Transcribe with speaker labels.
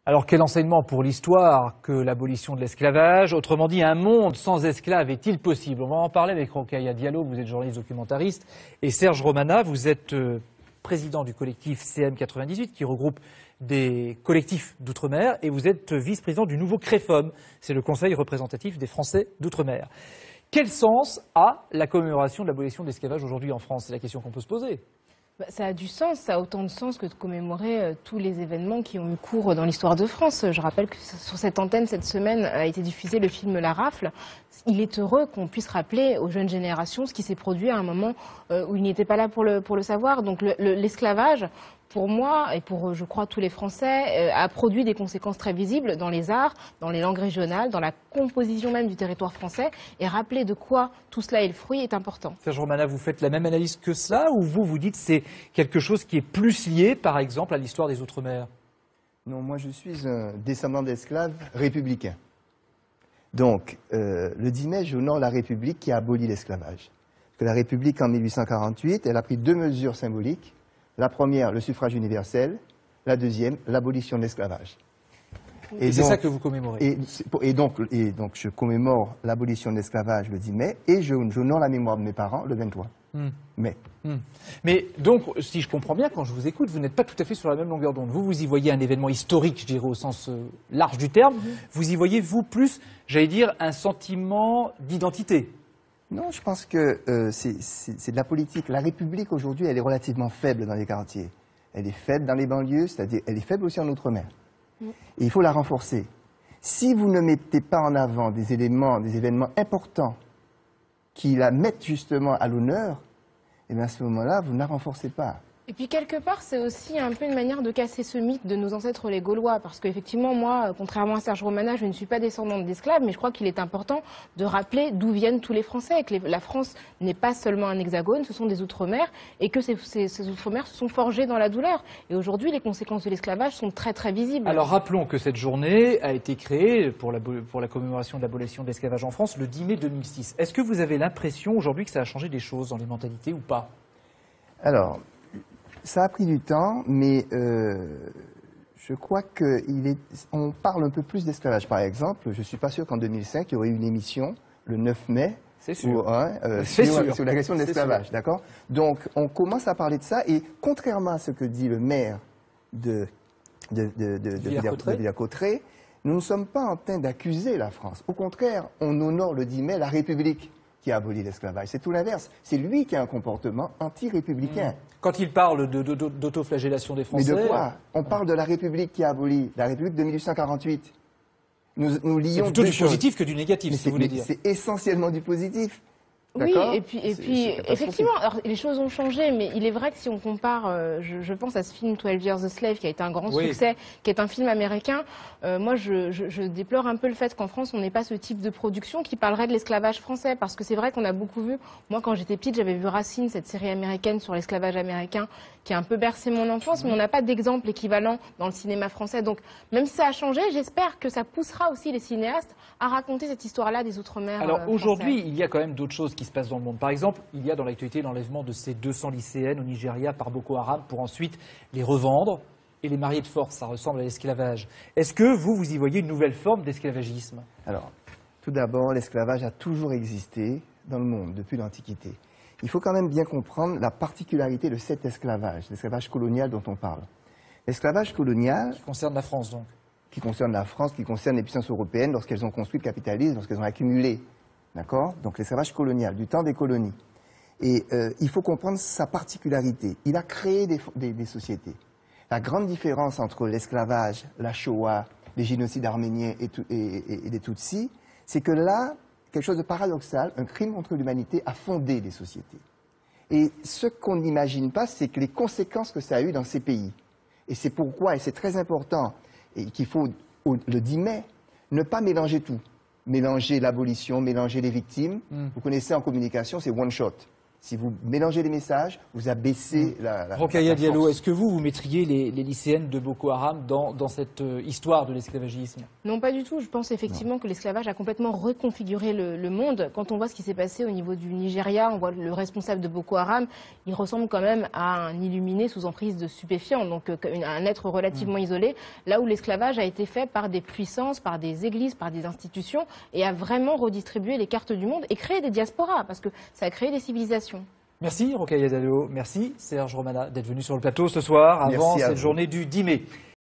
Speaker 1: Alors quel enseignement pour l'histoire que l'abolition de l'esclavage? Autrement dit, un monde sans esclaves est-il possible? On va en parler avec Rokhaya Diallo, vous êtes journaliste documentariste, et Serge Romana, vous êtes président du collectif CM98 qui regroupe des collectifs d'outre-mer, et vous êtes vice-président du nouveau CREFOM, c'est le Conseil représentatif des Français d'outre-mer. Quel sens a la commémoration de l'abolition de l'esclavage aujourd'hui en France? C'est la question qu'on peut se poser.
Speaker 2: Ça a du sens, ça a autant de sens que de commémorer tous les événements qui ont eu cours dans l'histoire de France. Je rappelle que sur cette antenne, cette semaine, a été diffusé le film La Rafle. Il est heureux qu'on puisse rappeler aux jeunes générations ce qui s'est produit à un moment où ils n'étaient pas là pour le savoir. Donc l'esclavage, pour moi et pour, je crois, tous les Français, a produit des conséquences très visibles dans les arts, dans les langues régionales, dans la composition même du territoire français. Et rappeler de quoi tout cela est le fruit est important.
Speaker 1: Serge Romana, vous faites la même analyse que cela, ou vous dites que c'est quelque chose qui est plus lié, par exemple, à l'histoire des Outre-mer?
Speaker 3: Non, moi je suis un descendant d'esclaves républicain. Donc, le 10 mai, j'honore la République qui a aboli l'esclavage. Parce que la République, en 1848, elle a pris deux mesures symboliques. La première, le suffrage universel. La deuxième, l'abolition de l'esclavage.
Speaker 1: Et c'est ça que vous commémorez.
Speaker 3: Et donc, je commémore l'abolition de l'esclavage le 10 mai et j'honore la mémoire de mes parents le 23 mai.
Speaker 1: Mais donc, si je comprends bien, quand je vous écoute, vous n'êtes pas tout à fait sur la même longueur d'onde. Vous y voyez un événement historique, je dirais, au sens large du terme. Vous y voyez, vous, plus, j'allais dire, un sentiment d'identité.
Speaker 3: Non, je pense que c'est de la politique. La République, aujourd'hui, elle est relativement faible dans les quartiers. Elle est faible dans les banlieues, c'est-à-dire elle est faible aussi en Outre-mer. Et il faut la renforcer. Si vous ne mettez pas en avant des événements importants qui la mettent justement à l'honneur, et bien à ce moment-là, vous ne la renforcez pas.
Speaker 2: Et puis quelque part, c'est aussi un peu une manière de casser ce mythe de nos ancêtres les Gaulois. Parce qu'effectivement, moi, contrairement à Serge Romana, je ne suis pas descendante d'esclaves, mais je crois qu'il est important de rappeler d'où viennent tous les Français. Et que la France n'est pas seulement un hexagone, ce sont des outre-mer, et que ces outre-mer se sont forgés dans la douleur. Et aujourd'hui, les conséquences de l'esclavage sont très très visibles.
Speaker 1: Alors rappelons que cette journée a été créée pour la commémoration de l'abolition de l'esclavage en France le 10 mai 2006. Est-ce que vous avez l'impression aujourd'hui que ça a changé des choses dans les mentalités ou pas?
Speaker 3: Alors, ça a pris du temps, mais je crois qu'on parle un peu plus d'esclavage. Par exemple, je ne suis pas sûr qu'en 2005, il y aurait eu une émission, le 9 mai, sur la question de l'esclavage. D'accord? Donc, on commence à parler de ça, et contrairement à ce que dit le maire de Villers-Cotterêts, nous ne sommes pas en train d'accuser la France. Au contraire, on honore le 10 mai la République qui a aboli l'esclavage. C'est tout l'inverse. C'est lui qui a un comportement anti-républicain.
Speaker 1: Quand il parle d'autoflagellation des Français...
Speaker 3: Mais de quoi? On parle de la République qui a aboli, la République de 1848. Nous lions
Speaker 1: plutôt du positif que du négatif, si vous voulez dire.
Speaker 3: C'est essentiellement du positif.
Speaker 2: Oui, et puis effectivement, alors, les choses ont changé, mais il est vrai que si on compare, je pense à ce film 12 Years a Slave, qui a été un grand succès, qui est un film américain, moi je déplore un peu le fait qu'en France, on n'ait pas ce type de production qui parlerait de l'esclavage français, parce que c'est vrai qu'on a beaucoup vu, moi quand j'étais petite, j'avais vu Racine, cette série américaine sur l'esclavage américain, qui a un peu bercé mon enfance, mais on n'a pas d'exemple équivalent dans le cinéma français. Donc même si ça a changé, j'espère que ça poussera aussi les cinéastes à raconter cette histoire-là des Outre-mer.
Speaker 1: Alors aujourd'hui, il y a quand même d'autres choses qui se passe dans le monde. Par exemple, il y a dans l'actualité l'enlèvement de ces 200 lycéennes au Nigeria par Boko Haram pour ensuite les revendre et les marier de force. Ça ressemble à l'esclavage. Est-ce que vous y voyez une nouvelle forme d'esclavagisme?
Speaker 3: Alors, tout d'abord, l'esclavage a toujours existé dans le monde, depuis l'Antiquité. Il faut quand même bien comprendre la particularité de cet esclavage, l'esclavage colonial dont on parle. L'esclavage colonial...
Speaker 1: Qui concerne la France, donc.
Speaker 3: Qui concerne la France, qui concerne les puissances européennes lorsqu'elles ont construit le capitalisme, lorsqu'elles ont accumulé. D'accord? Donc l'esclavage colonial, du temps des colonies. Et il faut comprendre sa particularité. Il a créé des sociétés. La grande différence entre l'esclavage, la Shoah, les génocides arméniens et des Tutsis, c'est que là, quelque chose de paradoxal, un crime contre l'humanité a fondé des sociétés. Et ce qu'on n'imagine pas, c'est que les conséquences que ça a eu dans ces pays. Et c'est pourquoi, et c'est très important, et qu'il faut, le 10 mai, ne pas mélanger tout. Mélanger l'abolition, mélanger les victimes. Vous connaissez en communication, c'est one shot. Si vous mélangez les messages, vous abaissez la
Speaker 1: Rokhaya Diallo,
Speaker 3: force.
Speaker 1: est-ce que vous mettriez les lycéennes de Boko Haram dans cette histoire de l'esclavagisme?
Speaker 2: Non, pas du tout. Je pense effectivement que l'esclavage a complètement reconfiguré le monde. Quand on voit ce qui s'est passé au niveau du Nigeria, on voit le responsable de Boko Haram, il ressemble quand même à un illuminé sous emprise de stupéfiants, donc un être relativement isolé, là où l'esclavage a été fait par des puissances, par des églises, par des institutions, et a vraiment redistribué les cartes du monde et créé des diasporas, parce que ça a créé des civilisations.
Speaker 1: Merci Rokhaya Diallo, merci Serge Romana d'être venu sur le plateau ce soir avant cette journée du 10 mai.